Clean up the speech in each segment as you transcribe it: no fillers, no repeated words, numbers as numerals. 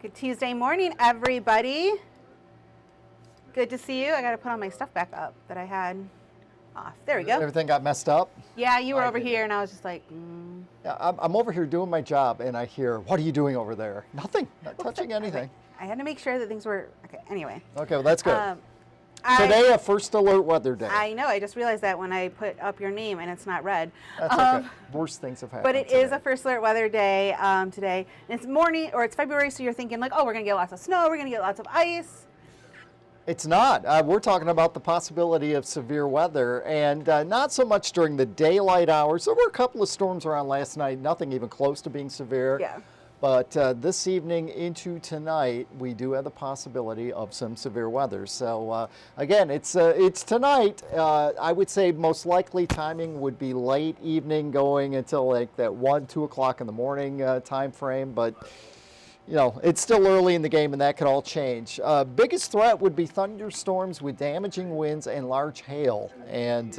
Good Tuesday morning, everybody. Good to see you. I got to put all my stuff back up that I had off. There we go. Everything got messed up? Yeah, you were over here, and I was just like, Yeah, I'm over here doing my job, and I hear, what are you doing over there? Nothing. Not touching anything. I had to make sure that things were, okay, anyway. Okay, well, that's good. Today, a first alert weather day. I know. I just realized that when I put up your name, and it's not red. That's okay. Worse things have happened But it today. is a first alert weather day today. And it's morning, or it's February, so you're thinking like, oh, we're going to get lots of snow, we're going to get lots of ice. It's not. We're talking about the possibility of severe weather, and not so much during the daylight hours. There were a couple of storms around last night, nothing even close to being severe. Yeah. But this evening into tonight, we do have the possibility of some severe weather. So again, it's tonight. I would say most likely timing would be late evening, going until like that 1, 2 o'clock in the morning time frame. But you know, it's still early in the game, and that could all change. Biggest threat would be thunderstorms with damaging winds and large hail. And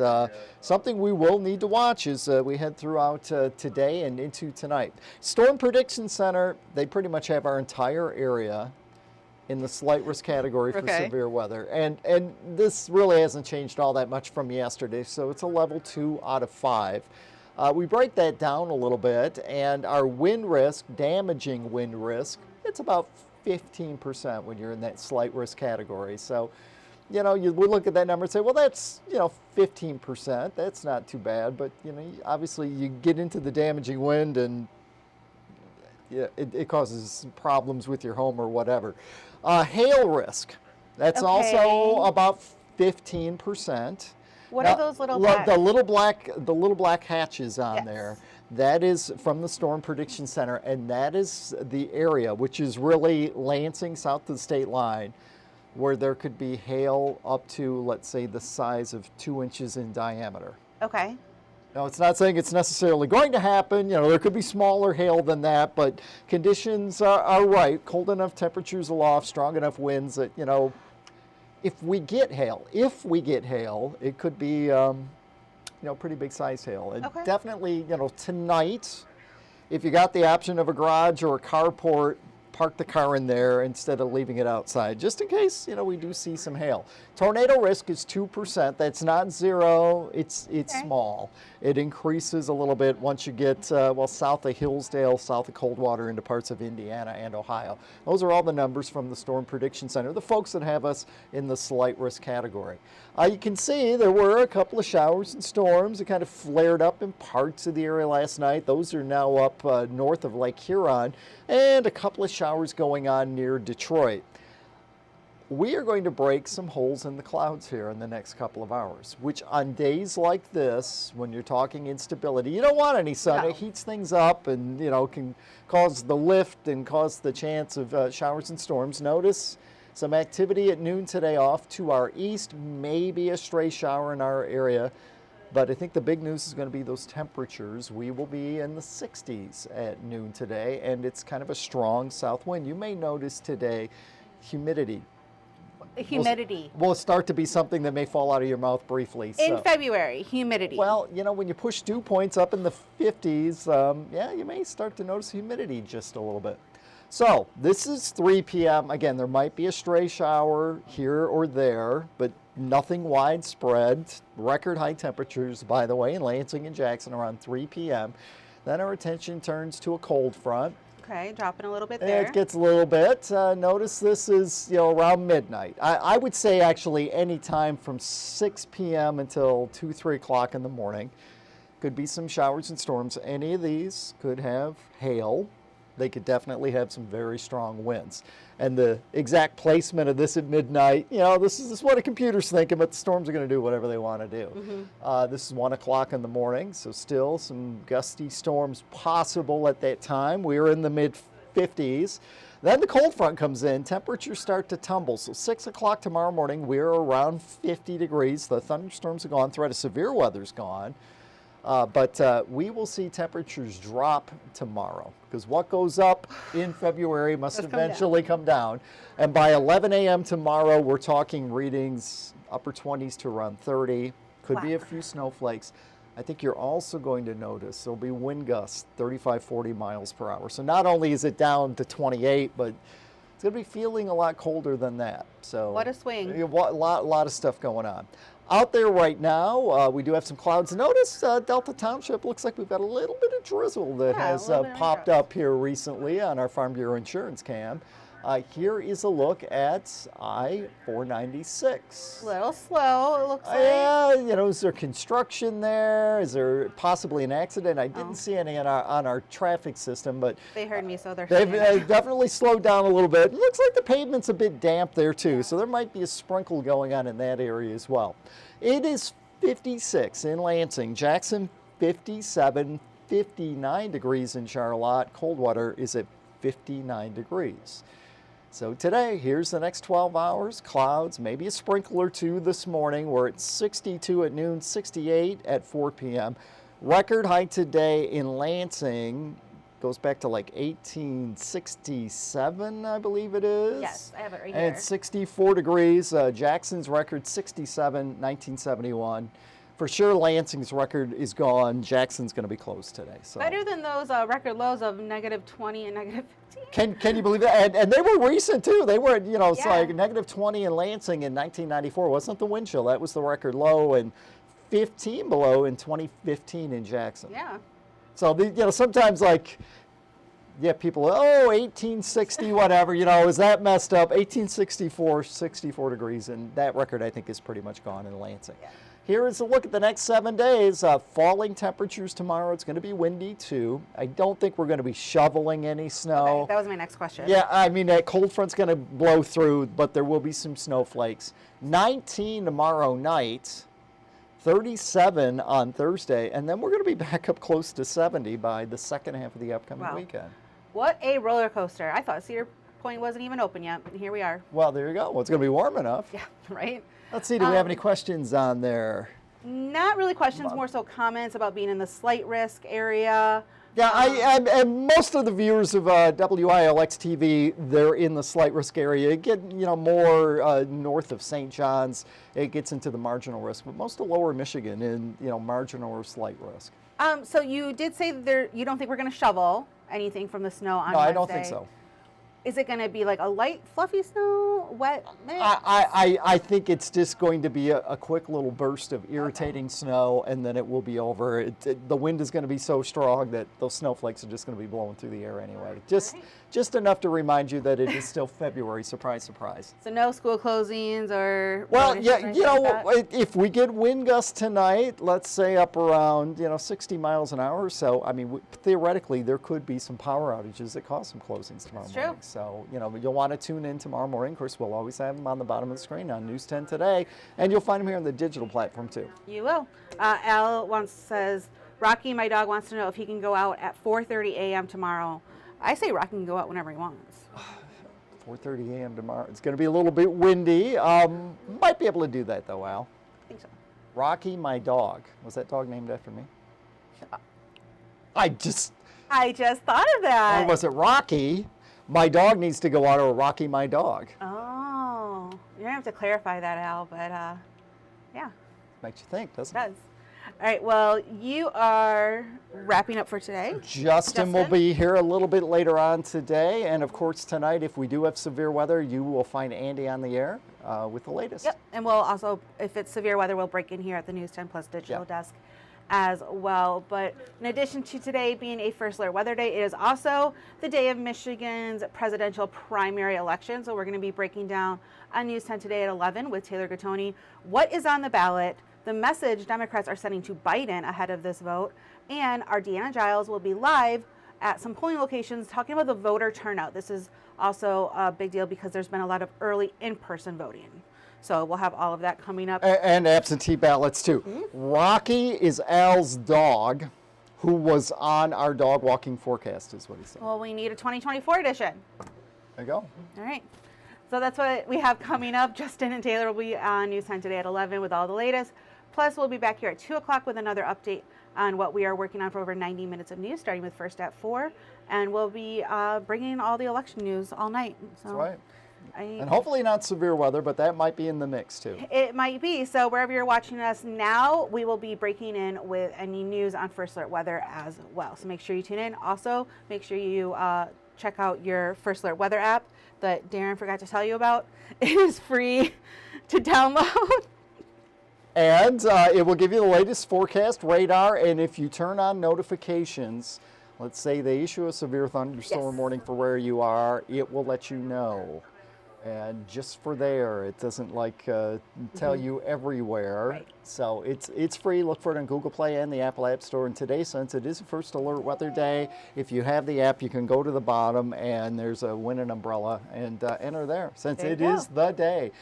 something we will need to watch as we head throughout today and into tonight. Storm Prediction Center, they pretty much have our entire area in the slight risk category for severe weather. And this really hasn't changed all that much from yesterday, so it's a level 2 out of 5. We break that down a little bit, and our wind risk, damaging wind risk, it's about 15% when you're in that slight risk category. So, you know, you would look at that number and say, well, that's, you know, 15%. That's not too bad. But, you know, obviously you get into the damaging wind and yeah, it causes problems with your home or whatever. Hail risk, that's also about 15%. What are those little black? The little black hatches on there. That is from the Storm Prediction Center, and that is the area, which is really Lansing, south of the state line, where there could be hail up to, let's say, the size of 2 inches in diameter. Okay. Now, it's not saying it's necessarily going to happen. You know, there could be smaller hail than that, but conditions are right. Cold enough temperatures aloft, strong enough winds that, you know, if we get hail, it could be, you know, pretty big size hail. And definitely, you know, tonight, if you got the option of a garage or a carport, park the car in there instead of leaving it outside, just in case, you know, we do see some hail. Tornado risk is 2%. That's not zero. It's small. It increases a little bit once you get, well, south of Hillsdale, south of Coldwater, into parts of Indiana and Ohio. Those are all the numbers from the Storm Prediction Center, the folks that have us in the slight risk category. You can see there were a couple of showers and storms that kind of flared up in parts of the area last night. Those are now up north of Lake Huron, and a couple of showers going on near Detroit. We are going to break some holes in the clouds here in the next couple of hours, which on days like this, when you're talking instability, you don't want any sun. No. It heats things up and, you know, can cause the lift and cause the chance of showers and storms. Notice some activity at noon today off to our east, maybe a stray shower in our area. But I think the big news is going to be those temperatures. We will be in the 60s at noon today, and it's kind of a strong south wind. You may notice today humidity. Humidity. Will start to be something that may fall out of your mouth briefly. In February, humidity. Well, you know, when you push dew points up in the 50s, yeah, you may start to notice humidity just a little bit. So this is 3 p.m. Again, there might be a stray shower here or there, but nothing widespread. Record high temperatures, by the way, in Lansing and Jackson around 3 p.m. Then our attention turns to a cold front. Okay, dropping a little bit there. It gets a little bit. Notice this is, you know, around midnight. I would say actually any time from 6 p.m. until 2, 3 o'clock in the morning. Could be some showers and storms. Any of these could have hail. They could definitely have some very strong winds. And the exact placement of this at midnight, you know, this is what a computer's thinking, but the storms are going to do whatever they want to do. This is 1 o'clock in the morning, so still some gusty storms possible at that time. We're in the mid-50s. Then the cold front comes in, temperatures start to tumble. So 6 o'clock tomorrow morning, we're around 50 degrees. The thunderstorms are gone, threat of severe weather's gone. But we will see temperatures drop tomorrow, because what goes up in February must eventually come down. And by 11 a.m. tomorrow, we're talking readings upper 20s to around 30. Could be a few snowflakes. I think you're also going to notice there'll be wind gusts 35, 40 miles per hour. So not only is it down to 28, but going to be feeling a lot colder than that. So What a swing. A lot of stuff going on. Out there right now, we do have some clouds. Notice Delta Township, looks like we've got a little bit of drizzle that has popped up here recently on our Farm Bureau Insurance Cam. Here is a look at I-496. A little slow, it looks like. Yeah, you know, is there construction there? Is there possibly an accident? I didn't see any on our traffic system, but They heard me, so they're they've definitely slowed down a little bit. It looks like the pavement's a bit damp there too, so there might be a sprinkle going on in that area as well. It is 56 in Lansing, Jackson 57, 59 degrees in Charlotte. Coldwater is at 59 degrees. So today, here's the next 12 hours, clouds, maybe a sprinkle or two this morning. We're at 62 at noon, 68 at 4 p.m. Record high today in Lansing goes back to like 1867, I believe it is. Yes, I have it right and here. it's 64 degrees. Jackson's record 67, 1971. For sure, Lansing's record is gone. Jackson's going to be closed today. So Better than those record lows of -20 and -15. Can you believe that? And they were recent too. They were, you know, it's Yeah. like -20 in Lansing in 1994. Wasn't the wind chill? That was the record low, and 15 below in 2015 in Jackson. Yeah. So you know, sometimes like, yeah, people, oh, 1860, whatever, you know, is that messed up? 1864, 64 degrees, and that record I think is pretty much gone in Lansing. Yeah. Here is a look at the next 7 days. Falling temperatures tomorrow. It's going to be windy too. I don't think we're going to be shoveling any snow. Okay, that was my next question. Yeah, I mean, that cold front's going to blow through, but there will be some snowflakes. 19 tomorrow night, 37 on Thursday, and then we're going to be back up close to 70 by the second half of the upcoming weekend. What a roller coaster. I thought Cedar Point wasn't even open yet, and here we are. Well, there you go. Well, it's going to be warm enough. Yeah, right? Let's see, do we have any questions on there? Not really questions, more so comments about being in the slight risk area. Yeah, and most of the viewers of WILX TV, they're in the slight risk area. It gets, you know, more north of St. John's, it gets into the marginal risk, but most of lower Michigan in, you know, marginal or slight risk. So you did say you don't think we're going to shovel anything from the snow on No, Wednesday. I don't think so. Is it going to be like a light, fluffy snow, wet mix? I think it's just going to be a quick little burst of irritating snow, and then it will be over. The wind is going to be so strong that those snowflakes are just going to be blowing through the air anyway. Just enough to remind you that it is still February. Surprise, surprise. So no school closings or... Well, yeah, you know, if we get wind gusts tonight, let's say up around, you know, 60 miles an hour or so, I mean, theoretically, there could be some power outages that cause some closings tomorrow morning. True. So, you know, you'll want to tune in tomorrow morning. Of course, we'll always have them on the bottom of the screen on News 10 Today, and you'll find them here on the digital platform, too. You will. Al says, Rocky, my dog, wants to know if he can go out at 4:30 a.m. tomorrow. I say Rocky can go out whenever he wants. 4:30 a.m. tomorrow. It's going to be a little bit windy. Might be able to do that, though, Al. I think so. Rocky, my dog. Was that dog named after me? I just thought of that. Or was it Rocky? My dog needs to go out, or Rocky, my dog. Oh, you're gonna have to clarify that, Al. But yeah, Makes you think, doesn't it it? does. All right. Well, you are wrapping up for today. Justin will be here a little bit later on today, and of course tonight, if we do have severe weather, you will find Andy on the air with the latest. Yep. And we'll also, if it's severe weather, we'll break in here at the News 10 Plus digital desk as well. But in addition to today being a First Alert Weather Day, it is also the day of Michigan's presidential primary election. So we're going to be breaking down on News 10 today at 11 with Taylor Gattoni what is on the ballot, the message Democrats are sending to Biden ahead of this vote, and our Deanna Giles will be live at some polling locations talking about the voter turnout. This is also a big deal because there's been a lot of early in-person voting. So we'll have all of that coming up. And absentee ballots, too. Mm-hmm. Rocky is Al's dog, who was on our dog walking forecast, is what he said. Well, we need a 2024 edition. There you go. All right. So that's what we have coming up. Justin and Taylor will be on News 10 today at 11 with all the latest. Plus, we'll be back here at 2 o'clock with another update on what we are working on for over 90 minutes of news, starting with First at 4. And we'll be bringing all the election news all night. So that's right. And hopefully not severe weather, but that might be in the mix too. It might be. So wherever you're watching us now, we will be breaking in with any news on First Alert Weather as well. So make sure you tune in. Also, make sure you check out your First Alert Weather app. that Darrin forgot to tell you about. It is free to download. And it will give you the latest forecast radar, and if you turn on notifications, let's say they issue a severe thunderstorm warning for where you are, it will let you know. And just for there, it doesn't like tell you everywhere. Right. So it's free. Look for it on Google Play and the Apple App Store. And today, since it is a first alert weather day, if you have the app, you can go to the bottom and there's a win an umbrella and enter there. Since There you it go. is the day,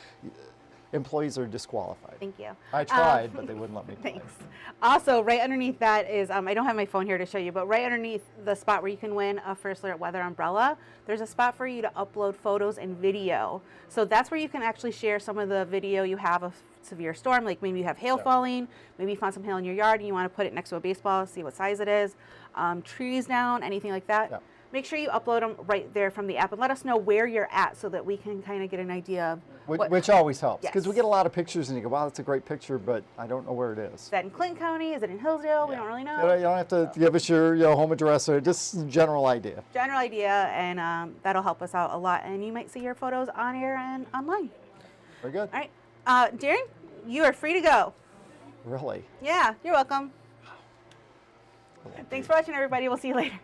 employees are disqualified. Thank you. I tried, but they wouldn't let me play. Thanks. Also, right underneath that is, I don't have my phone here to show you, but right underneath the spot where you can win a First Alert Weather umbrella, there's a spot for you to upload photos and video. So that's where you can actually share some of the video you have of severe storm, like maybe you have hail falling, maybe you found some hail in your yard and you want to put it next to a baseball, see what size it is, trees down, anything like that. Yeah. Make sure you upload them right there from the app and let us know where you're at so that we can kind of get an idea of Which always helps, because we Yes. get a lot of pictures and you go, wow, that's a great picture, but I don't know where it is. Is that in Clinton County? Is it in Hillsdale? We don't really know. You don't have to give us your home address or just a general idea. General idea, and that'll help us out a lot. And you might see your photos on air and online. Very good. All right, Darrin, you are free to go. Really? Yeah, you're welcome. Thanks for watching, everybody. We'll see you later.